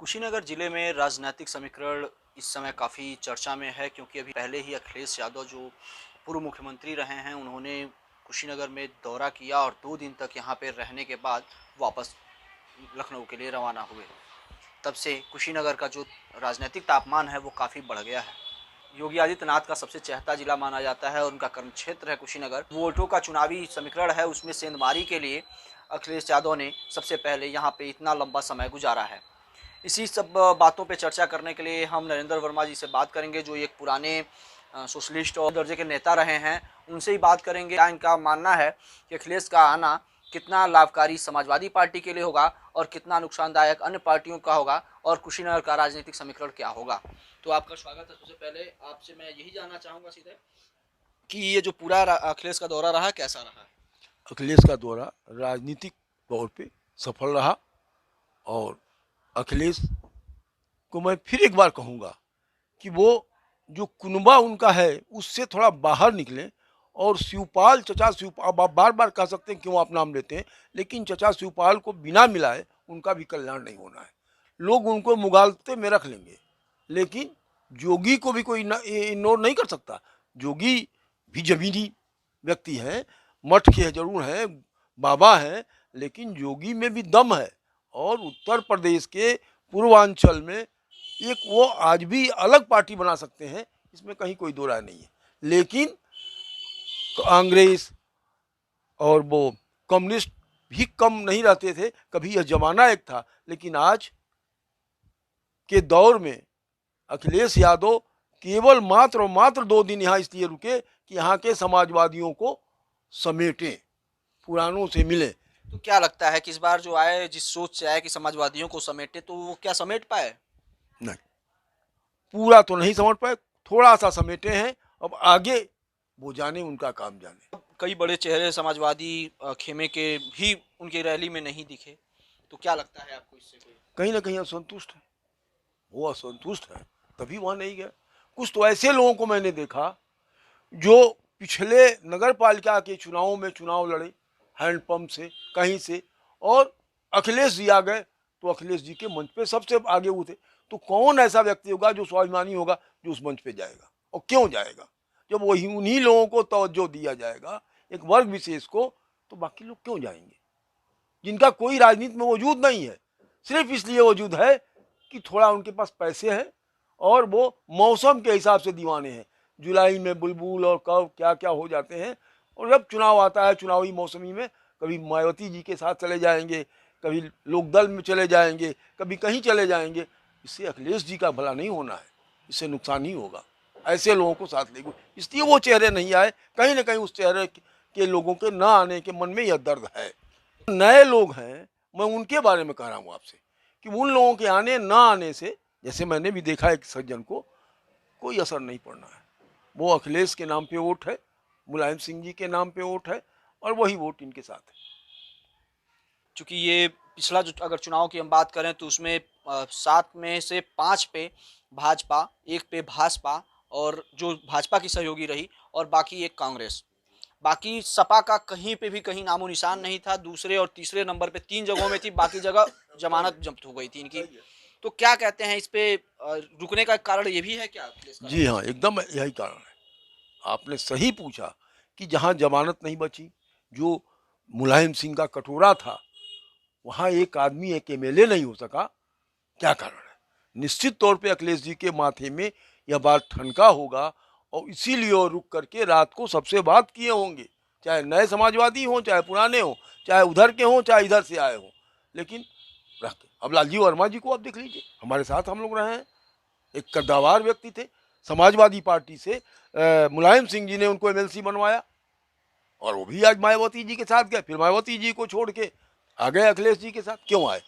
कुशीनगर जिले में राजनीतिक समीकरण इस समय काफ़ी चर्चा में है, क्योंकि अभी पहले ही अखिलेश यादव जो पूर्व मुख्यमंत्री रहे हैं, उन्होंने कुशीनगर में दौरा किया और 2 दिन तक यहाँ पे रहने के बाद वापस लखनऊ के लिए रवाना हुए। तब से कुशीनगर का जो राजनीतिक तापमान है वो काफ़ी बढ़ गया है। योगी आदित्यनाथ का सबसे चहेता जिला माना जाता है और उनका कर्म क्षेत्र है कुशीनगर। वोटों का चुनावी समीकरण है, उसमें सेंधमारी के लिए अखिलेश यादव ने सबसे पहले यहाँ पे इतना लंबा समय गुजारा है। इसी सब बातों पे चर्चा करने के लिए हम नरेंद्र वर्मा जी से बात करेंगे, जो एक पुराने सोशलिस्ट और दर्जे के नेता रहे हैं। उनसे ही बात करेंगे क्या इनका मानना है कि अखिलेश का आना कितना लाभकारी समाजवादी पार्टी के लिए होगा और कितना नुकसानदायक अन्य पार्टियों का होगा, और कुशीनगर का राजनीतिक समीकरण क्या होगा। तो आपका स्वागत है। सबसे पहले आपसे मैं यही जानना चाहूँगा सीधे कि ये जो पूरा अखिलेश का दौरा रहा, कैसा रहा। अखिलेश का दौरा राजनीतिक तौर पे सफल रहा और अखिलेश को मैं फिर एक बार कहूँगा कि वो जो कुनबा उनका है उससे थोड़ा बाहर निकले और शिवपाल, चचा शिवपाल, आप बार बार कह सकते हैं क्यों आप नाम लेते हैं, लेकिन चचा शिवपाल को बिना मिलाए उनका भी कल्याण नहीं होना है। लोग उनको मुगालते में रख लेंगे, लेकिन जोगी को भी कोई इग्नोर नहीं कर सकता। जोगी भी जमीनी व्यक्ति हैं, मठ के जरूर हैं, बाबा हैं, लेकिन जोगी में भी दम है। और उत्तर प्रदेश के पूर्वांचल में एक वो आज भी अलग पार्टी बना सकते हैं, इसमें कहीं कोई दो राय नहीं है। लेकिन कांग्रेस और वो कम्युनिस्ट भी कम नहीं रहते थे, कभी यह जमाना एक था। लेकिन आज के दौर में अखिलेश यादव केवल मात्र और मात्र 2 दिन यहाँ इसलिए रुके कि यहाँ के समाजवादियों को समेटें, पुरानों से मिले। तो क्या लगता है कि इस बार जो आए, जिस सोच से आए कि समाजवादियों को समेटे, तो वो क्या समेट पाए? नहीं, पूरा तो नहीं समझ पाए, थोड़ा सा समेटे हैं। अब आगे वो जाने, उनका काम जाने। कई बड़े चेहरे समाजवादी खेमे के भी उनकी रैली में नहीं दिखे, तो क्या लगता है आपको इससे? कोई कहीं ना कहीं असंतुष्ट है, वो असंतुष्ट है, तभी वहाँ नहीं गया। कुछ तो ऐसे लोगों को मैंने देखा जो पिछले नगर पालिका के चुनावों में चुनाव लड़े हैंडपंप से कहीं से, और अखिलेश जी आ गए तो अखिलेश जी के मंच पे सबसे आगे वो थे। तो कौन ऐसा व्यक्ति होगा जो स्वाभिमानी होगा जो उस मंच पे जाएगा, और क्यों जाएगा? जब वही उन्हीं लोगों को तवज्जो दिया जाएगा, एक वर्ग विशेष को, तो बाकी लोग क्यों जाएंगे जिनका कोई राजनीति में वजूद नहीं है? सिर्फ इसलिए वजूद है कि थोड़ा उनके पास पैसे हैं और वो मौसम के हिसाब से दीवाने हैं। जुलाई में बुलबुल और कब क्या क्या हो जाते हैं, और जब चुनाव आता है चुनावी मौसमी में कभी मायावती जी के साथ चले जाएंगे, कभी लोकदल में चले जाएंगे, कभी कहीं चले जाएंगे। इससे अखिलेश जी का भला नहीं होना है, इससे नुकसान ही होगा। ऐसे लोगों को साथ लेंगे, इसलिए वो चेहरे नहीं आए। कहीं ना कहीं उस चेहरे के लोगों के न आने के मन में यह दर्द है। नए लोग हैं, मैं उनके बारे में कह रहा हूँ आपसे कि उन लोगों के आने ना आने से, जैसे मैंने भी देखा एक सज्जन को, कोई असर नहीं पड़ना है। वो अखिलेश के नाम पे वोट है, मुलायम सिंह जी के नाम पे वोट है, और वही वोट इनके साथ है। चूंकि ये पिछला जो अगर चुनाव की हम बात करें तो उसमें 7 में से 5 पे भाजपा, 1 पे भाजपा, और जो भाजपा की सहयोगी रही, और बाकी एक कांग्रेस। बाकी सपा का कहीं पे भी कहीं नामो निशान नहीं था। दूसरे और तीसरे नंबर पे 3 जगहों में थी, बाकी जगह जमानत जब्त हो गई थी इनकी। तो क्या कहते हैं इस पे, रुकने का कारण ये भी है क्या? जी हाँ, एकदम यही कारण है। आपने सही पूछा कि जहाँ जमानत नहीं बची, जो मुलायम सिंह का कटोरा था, वहाँ एक आदमी, एक एमएलए नहीं हो सका। क्या कारण है? निश्चित तौर पे अखिलेश जी के माथे में यह बात ठनका होगा, और इसीलिए वो रुक करके रात को सबसे बात किए होंगे, चाहे नए समाजवादी हों, चाहे पुराने हों, चाहे उधर के हों, चाहे इधर से आए हों। लेकिन रख के अब लालजी वर्मा जी को आप देख लीजिए, हमारे साथ हम लोग रहे हैं, एक कद्दावर व्यक्ति थे। समाजवादी पार्टी से मुलायम सिंह जी ने उनको एमएलसी बनवाया, और वो भी आज मायावती जी के साथ गए, फिर मायावती जी को छोड़ के आ गए अखिलेश जी के साथ। क्यों आए?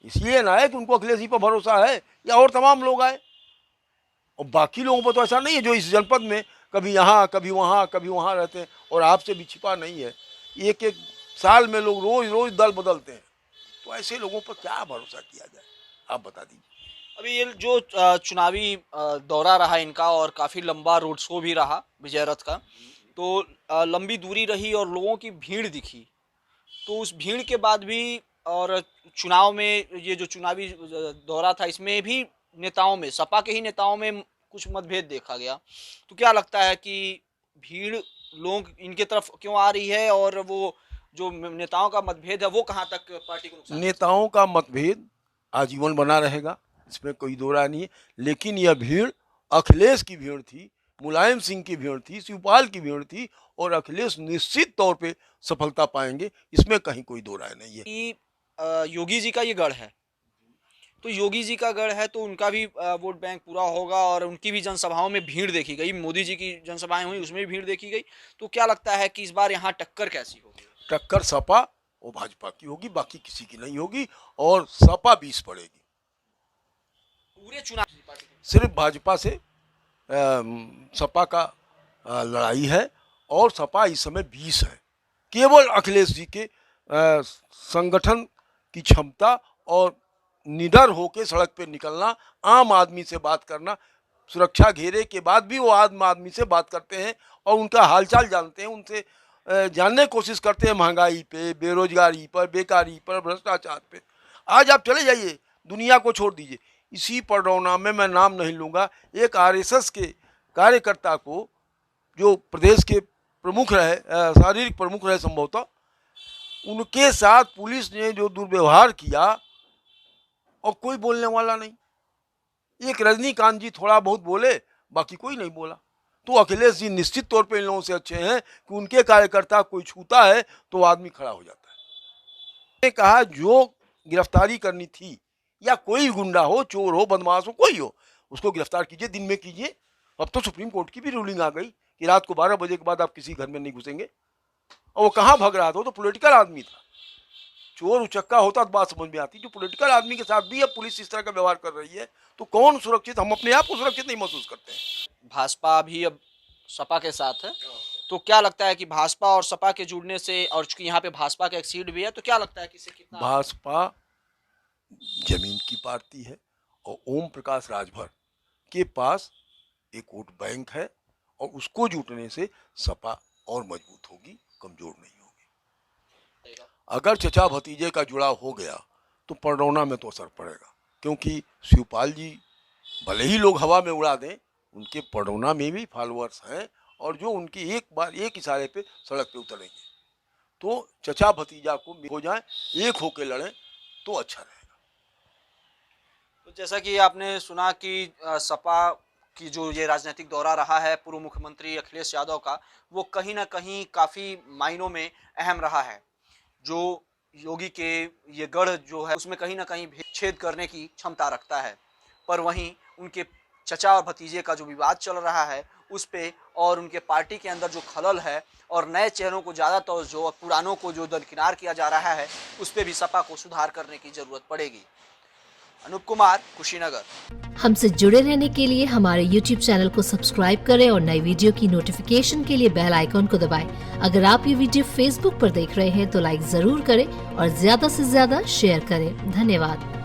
इसलिए ना आए कि उनको अखिलेश जी पर भरोसा है, या और तमाम लोग आए। और बाकी लोगों पर तो ऐसा नहीं है जो इस जनपद में कभी यहाँ कभी वहाँ कभी वहाँ रहते हैं, और आपसे भी छिपा नहीं है। एक एक साल में लोग रोज रोज दल बदलते हैं, तो ऐसे लोगों पर क्या भरोसा किया जाए, आप बता दीजिए। अभी ये जो चुनावी दौरा रहा इनका, और काफी लंबा रोड शो भी रहा विजय रथ का, तो लंबी दूरी रही और लोगों की भीड़ दिखी। तो उस भीड़ के बाद भी और चुनाव में ये जो चुनावी दौरा था, इसमें भी नेताओं में, सपा के ही नेताओं में कुछ मतभेद देखा गया। तो क्या लगता है कि भीड़ लोग इनके तरफ क्यों आ रही है, और वो जो नेताओं का मतभेद है वो कहाँ तक पार्टी को नुकसान? नेताओं का मतभेद आजीवन बना रहेगा, इसमें कोई दो राय नहीं है। लेकिन यह भीड़ अखिलेश की भीड़ थी, मुलायम सिंह की भीड़ थी, शिवपाल की भीड़ थी, और अखिलेश निश्चित तौर पे सफलता पाएंगे, इसमें कहीं कोई दो राय नहीं है। कि योगी जी का ये गढ़ है, तो योगी जी का गढ़ है तो उनका भी वोट बैंक पूरा होगा, और उनकी भी जनसभाओं में भीड़ देखी गई, मोदी जी की जनसभाएं हुई उसमें भी भीड़ देखी गई। तो क्या लगता है कि इस बार यहाँ टक्कर कैसी होगी? टक्कर सपा और भाजपा की होगी, बाकी किसी की नहीं होगी, और सपा 20 पड़ेगी। पूरे चुनाव सिर्फ भाजपा से सपा का लड़ाई है, और सपा इस समय 20 है। केवल अखिलेश जी के संगठन की क्षमता और निडर होकर सड़क पे निकलना, आम आदमी से बात करना, सुरक्षा घेरे के बाद भी वो आम आदमी से बात करते हैं और उनका हालचाल जानते हैं, उनसे जानने की कोशिश करते हैं, महंगाई पे, बेरोजगारी पर, बेकारी पर, भ्रष्टाचार पे। आज आप चले जाइए, दुनिया को छोड़ दीजिए, इसी पडरौना में, मैं नाम नहीं लूँगा, एक आरएसएस के कार्यकर्ता को, जो प्रदेश के प्रमुख रहे, शारीरिक प्रमुख रहे संभवतः, उनके साथ पुलिस ने जो दुर्व्यवहार किया, और कोई बोलने वाला नहीं। एक रजनीकांत जी थोड़ा बहुत बोले, बाकी कोई नहीं बोला। तो अखिलेश जी निश्चित तौर पे इन लोगों से अच्छे हैं कि उनके कार्यकर्ता कोई छूता है तो आदमी खड़ा हो जाता है। मैंने कहा जो गिरफ्तारी करनी थी, या कोई गुंडा हो, चोर हो, बदमाश हो, कोई हो, उसको गिरफ्तार कीजिए, दिन में कीजिए। अब तो सुप्रीम कोर्ट की भी रूलिंग आ गई कि रात को 12 बजे के बाद आप किसी घर में नहीं घुसेंगे। और वो कहाँ भाग रहा था? वो तो पॉलिटिकल आदमी था। चोर उचक्का होता तो बात समझ में आती। जो पॉलिटिकल आदमी के साथ भी अब पुलिस इस तरह का व्यवहार कर रही है, तो कौन सुरक्षित? हम अपने आप को सुरक्षित नहीं महसूस करते हैं। भाजपा भी अब सपा के साथ है, तो क्या लगता है कि भाजपा और सपा के जुड़ने से, और चूंकि यहाँ पे भाजपा का एक सीट भी है, तो क्या लगता है कि इससे कितना? भाजपा जमीन की पार्टी है, और ओम प्रकाश राजभर के पास एक वोट बैंक है, और उसको जुटने से सपा और मजबूत होगी, कमजोर नहीं होगी। अगर चचा भतीजे का जुड़ाव हो गया तो पडरौना में तो असर पड़ेगा, क्योंकि शिवपाल जी भले ही लोग हवा में उड़ा दें, उनके पडरौना में भी फॉलोअर्स हैं, और जो उनकी एक बार एक इशारे पे सड़क पे उतरेंगे। तो चचा भतीजा को हो जाए, एक होके लड़ें तो अच्छा रहेगा। तो जैसा कि आपने सुना कि सपा की जो ये राजनीतिक दौरा रहा है पूर्व मुख्यमंत्री अखिलेश यादव का, वो कहीं ना कहीं काफ़ी मायनों में अहम रहा है। जो योगी के ये गढ़ जो है, उसमें कहीं ना कहीं छेद करने की क्षमता रखता है। पर वहीं उनके चचा और भतीजे का जो विवाद चल रहा है उस पे, और उनके पार्टी के अंदर जो खलल है, और नए चेहरों को ज़्यादा तवज्जो और पुरानों को जो दरकिनार किया जा रहा है, उस पर भी सपा को सुधार करने की ज़रूरत पड़ेगी। अनूप कुमार, कुशीनगर। हमसे जुड़े रहने के लिए हमारे YouTube चैनल को सब्सक्राइब करें और नई वीडियो की नोटिफिकेशन के लिए बेल आइकॉन को दबाएं। अगर आप ये वीडियो Facebook पर देख रहे हैं तो लाइक जरूर करें और ज्यादा से ज्यादा शेयर करें। धन्यवाद।